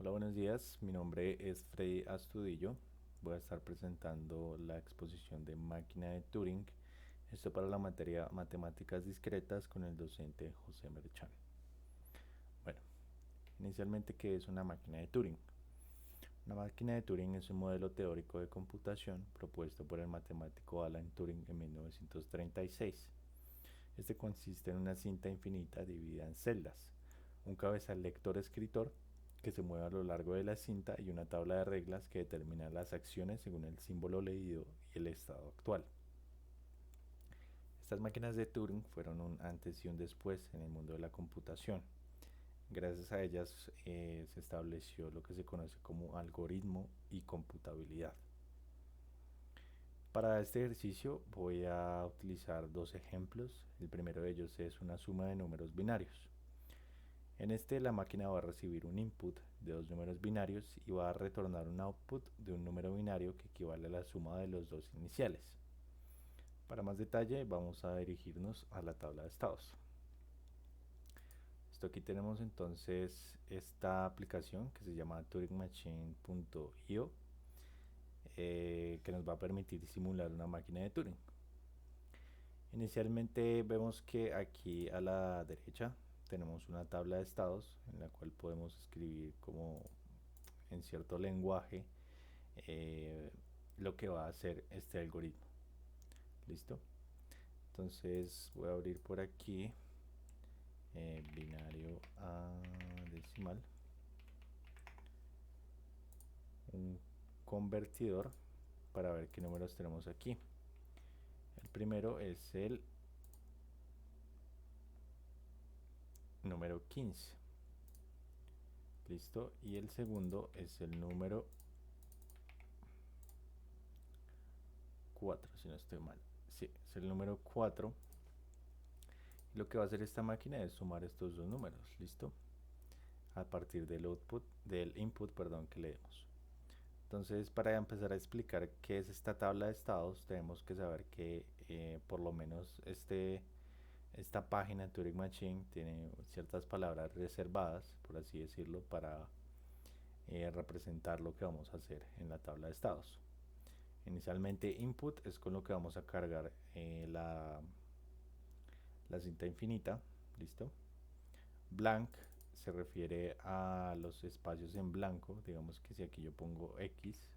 Hola, buenos días. Mi nombre es Freddy Astudillo. Voy a estar presentando la exposición de máquina de Turing. Esto para la materia matemáticas discretas con el docente José Merchan. Bueno, inicialmente, ¿qué es una máquina de Turing? Una máquina de Turing es un modelo teórico de computación propuesto por el matemático Alan Turing en 1936. Este consiste en una cinta infinita dividida en celdas, un cabezal lector-escritor que se mueve a lo largo de la cinta y una tabla de reglas que determina las acciones según el símbolo leído y el estado actual. Estas máquinas de Turing fueron un antes y un después en el mundo de la computación. Gracias a ellas se estableció lo que se conoce como algoritmo y computabilidad. Para este ejercicio voy a utilizar dos ejemplos. El primero de ellos es una suma de números binarios. En este la máquina va a recibir un input de dos números binarios y va a retornar un output de un número binario que equivale a la suma de los dos iniciales. Para más detalle vamos a dirigirnos a la tabla de estados. Esto aquí tenemos entonces esta aplicación que se llama turingmachine.io, que nos va a permitir simular una máquina de Turing. Inicialmente vemos que aquí a la derecha tenemos una tabla de estados en la cual podemos escribir como en cierto lenguaje eh, lo que va a hacer este algoritmo. ¿Listo? Entonces voy a abrir por aquí binario a decimal, un convertidor para ver qué números tenemos aquí. El primero es el número 15. Listo. Y el segundo es el número 4, si no estoy mal. Sí, es el número 4. Lo que va a hacer esta máquina es sumar estos dos números. Listo. A partir del input, perdón, que le demos. Entonces, para empezar a explicar qué es esta tabla de estados, tenemos que saber que por lo menos esta página Turing Machine tiene ciertas palabras reservadas, por así decirlo, para representar lo que vamos a hacer en la tabla de estados. Inicialmente input es con lo que vamos a cargar la cinta infinita, ¿listo? Blank se refiere a los espacios en blanco, digamos que si aquí yo pongo X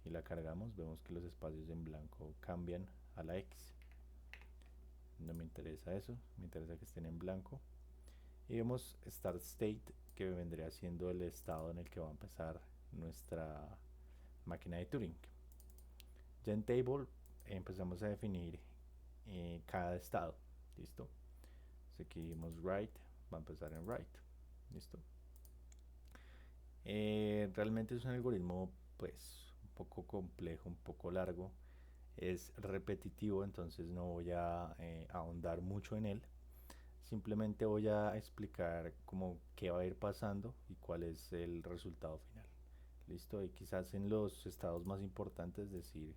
y la cargamos, vemos que los espacios en blanco cambian a la X. No me interesa eso, me interesa que estén en blanco. Y vemos start state, que vendría siendo el estado en el que va a empezar nuestra máquina de Turing. Ya en table empezamos a definir cada estado. ¿Listo? Si seguimos write, va a empezar en write. ¿Listo? Realmente es un algoritmo pues un poco complejo, un poco largo. Es repetitivo, entonces no voy a ahondar mucho en él. Simplemente voy a explicar como qué va a ir pasando y cuál es el resultado final. Listo, y quizás en los estados más importantes decir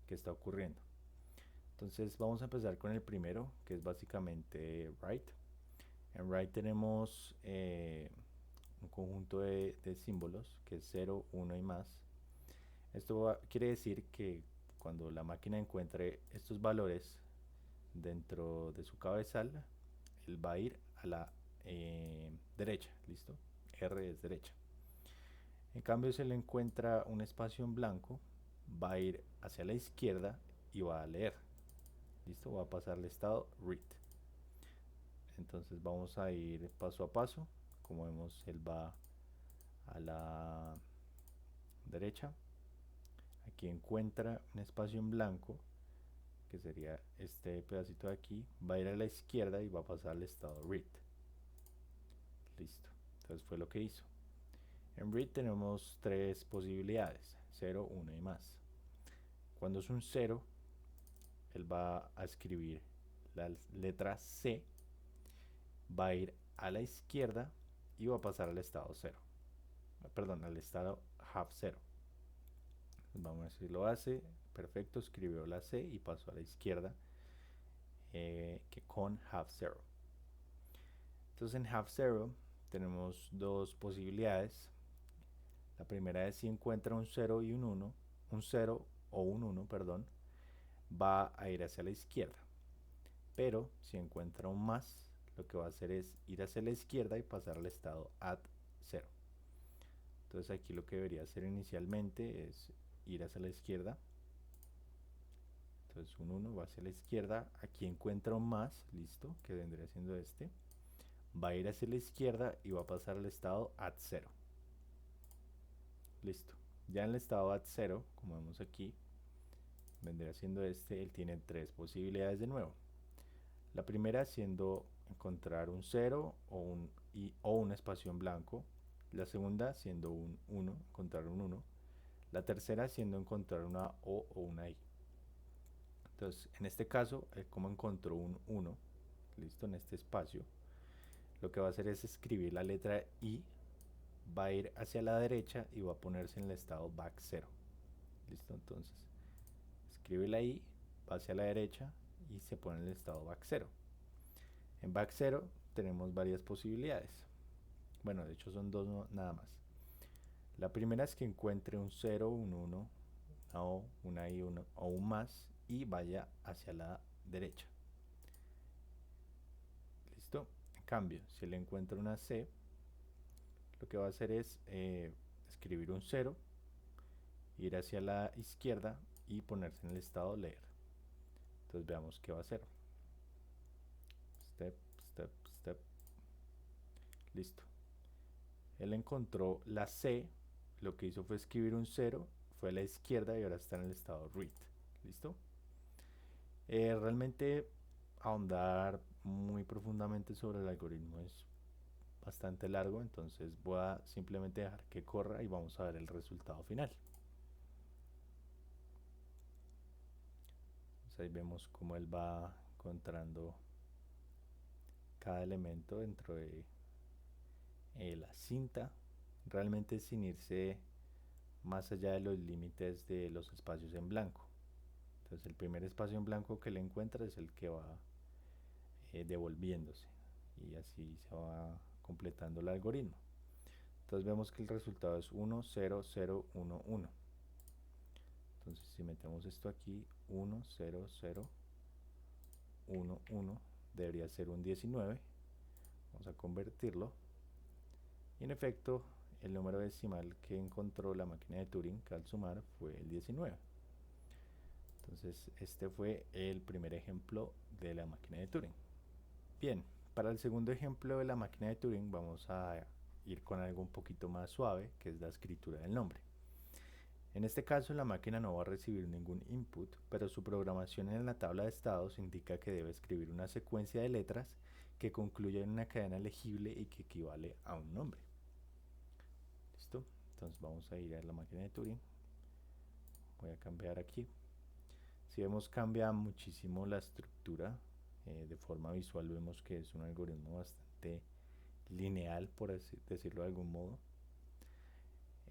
qué está ocurriendo. Entonces vamos a empezar con el primero, que es básicamente write. En write tenemos un conjunto de símbolos, que es 0, 1 y más. Quiere decir que cuando la máquina encuentre estos valores dentro de su cabezal, él va a ir a la derecha, ¿listo? R es derecha. En cambio, si le encuentra un espacio en blanco, va a ir hacia la izquierda y va a leer. ¿Listo? Va a pasar al estado read. Entonces vamos a ir paso a paso. Como vemos, él va a la derecha. Aquí encuentra un espacio en blanco, que sería este pedacito de aquí. Va a ir a la izquierda y va a pasar al estado read. Listo. Entonces fue lo que hizo. En read tenemos tres posibilidades, 0, 1 y más. Cuando es un 0, él va a escribir la letra C, va a ir a la izquierda y va a pasar al estado 0. Perdón, al estado half 0. Vamos a ver si lo hace. Perfecto, escribió la C y pasó a la izquierda que con half 0. Entonces en half 0 tenemos dos posibilidades. La primera es si encuentra un 0 y un 1, un 0 o un 1, perdón, va a ir hacia la izquierda. Pero si encuentra un más, lo que va a hacer es ir hacia la izquierda y pasar al estado at 0. Entonces aquí lo que debería hacer inicialmente es ir hacia la izquierda. Entonces un 1 va hacia la izquierda. Aquí encuentra un más, listo, que vendría siendo este. Va a ir hacia la izquierda y va a pasar al estado at 0. Listo. Ya en el estado at 0, como vemos aquí, vendría siendo este. Él tiene tres posibilidades de nuevo. La primera siendo encontrar un 0 o un espacio en blanco. La segunda siendo un 1, encontrar un 1. La tercera siendo encontrar una O o una I. Entonces, en este caso, como encontró un 1, listo, en este espacio, lo que va a hacer es escribir la letra I, va a ir hacia la derecha y va a ponerse en el estado back 0. Listo, entonces, escribe la I, va hacia la derecha y se pone en el estado back 0. En back 0 tenemos varias posibilidades. Bueno, de hecho son dos nada más. La primera es que encuentre un 0, un 1, una O, una I, o un más y vaya hacia la derecha. ¿Listo? En cambio, si le encuentra una C, lo que va a hacer es escribir un 0, ir hacia la izquierda y ponerse en el estado leer. Entonces veamos qué va a hacer. Step, step, step. Listo. Él encontró la C, lo que hizo fue escribir un 0, fue a la izquierda y ahora está en el estado read. ¿Listo? Realmente ahondar muy profundamente sobre el algoritmo es bastante largo, entonces voy a simplemente dejar que corra y vamos a ver el resultado final. Entonces ahí vemos cómo él va encontrando cada elemento dentro de la cinta, realmente sin irse más allá de los límites de los espacios en blanco. Entonces el primer espacio en blanco que le encuentra es el que va devolviéndose y así se va completando el algoritmo. Entonces vemos que el resultado es 1, 0, 0, 1, 1. Entonces si metemos esto aquí, 1, 0, 0, 1, 1, debería ser un 19. Vamos a convertirlo. Y en efecto, el número decimal que encontró la máquina de Turing al sumar fue el 19. Entonces este fue el primer ejemplo de la máquina de Turing. Bien, para el segundo ejemplo de la máquina de Turing vamos a ir con algo un poquito más suave, que es la escritura del nombre. En este caso la máquina no va a recibir ningún input, pero su programación en la tabla de estados indica que debe escribir una secuencia de letras que concluya en una cadena legible y que equivale a un nombre. ¿Listo? Entonces vamos a ir a la máquina de Turing. Voy a cambiar aquí. Si vemos, cambia muchísimo la estructura. De forma visual vemos que es un algoritmo bastante lineal, por decirlo de algún modo.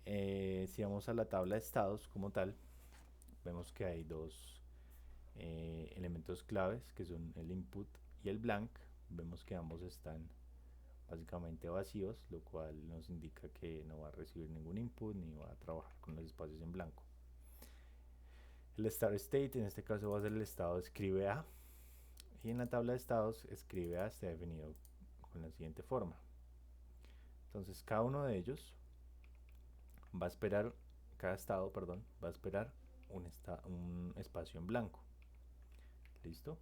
Si vamos a la tabla de estados como tal, vemos que hay dos elementos claves que son el input y el blank. Vemos que ambos están básicamente vacíos, lo cual nos indica que no va a recibir ningún input ni va a trabajar con los espacios en blanco. El start state en este caso va a ser el estado escribe A, y en la tabla de estados escribe A está definido con la siguiente forma. Entonces cada uno de ellos va a esperar, cada estado, perdón, va a esperar un espacio en blanco. ¿Listo?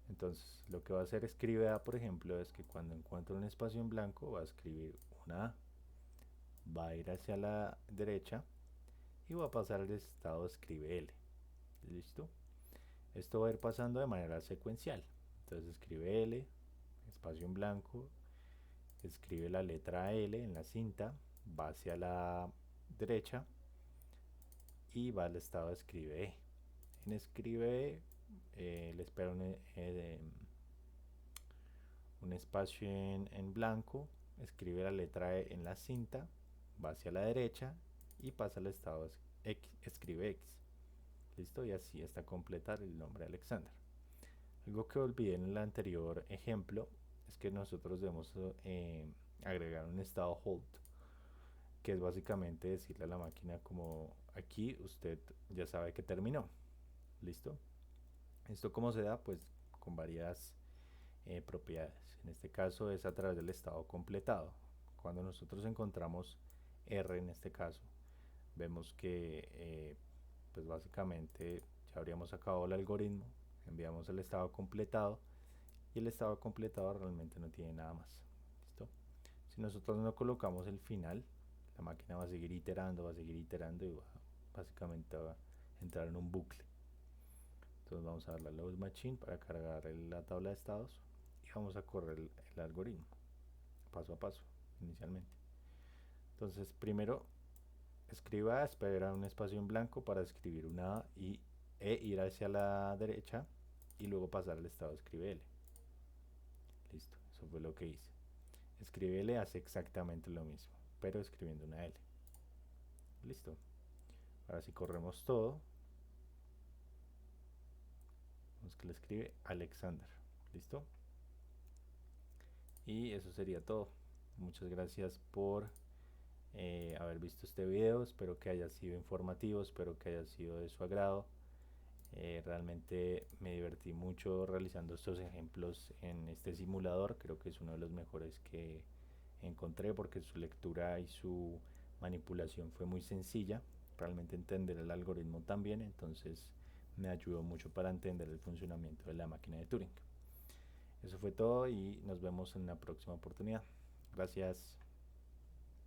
Entonces lo que va a hacer escribe A, por ejemplo, es que cuando encuentre un espacio en blanco va a escribir una A, va a ir hacia la derecha y va a pasar al estado escribe L. ¿Listo? Esto va a ir pasando de manera secuencial. Entonces escribe L, espacio en blanco, escribe la letra L en la cinta, va hacia la derecha y va al estado escribe E. En escribe E le espera un espacio en blanco, escribe la letra E en la cinta, va hacia la derecha y pasa al estado X, escribe X. Listo, y así está completar el nombre de Alexander. Algo que olvidé en el anterior ejemplo es que nosotros debemos agregar un estado hold. que es básicamente decirle a la máquina como aquí usted ya sabe que terminó. ¿Listo? ¿Esto cómo se da? Pues con varias propiedades. En este caso es a través del estado completado. Cuando nosotros encontramos R en este caso, vemos que pues básicamente ya habríamos acabado el algoritmo, enviamos el estado completado y el estado completado realmente no tiene nada más. ¿Listo? Si nosotros no colocamos el final, la máquina va a seguir iterando y va básicamente va a entrar en un bucle. Entonces vamos a darle a load machine para cargar la tabla de estados y vamos a correr el algoritmo paso a paso inicialmente. Entonces primero escriba, espera un espacio en blanco para escribir una A e ir hacia la derecha y luego pasar al estado escribe L. Listo, eso fue lo que hice. Escribe L hace exactamente lo mismo, pero escribiendo una L. Listo. Ahora si corremos todo, vemos que le escribe Alexander. Listo. Y eso sería todo. Muchas gracias por haber visto este video. Espero que haya sido informativo, espero que haya sido de su agrado. Realmente me divertí mucho realizando estos ejemplos en este simulador. Creo que es uno de los mejores que encontré porque su lectura y su manipulación fue muy sencilla. Realmente entender el algoritmo también, entonces me ayudó mucho para entender el funcionamiento de la máquina de Turing. Eso fue todo y nos vemos en una próxima oportunidad. Gracias.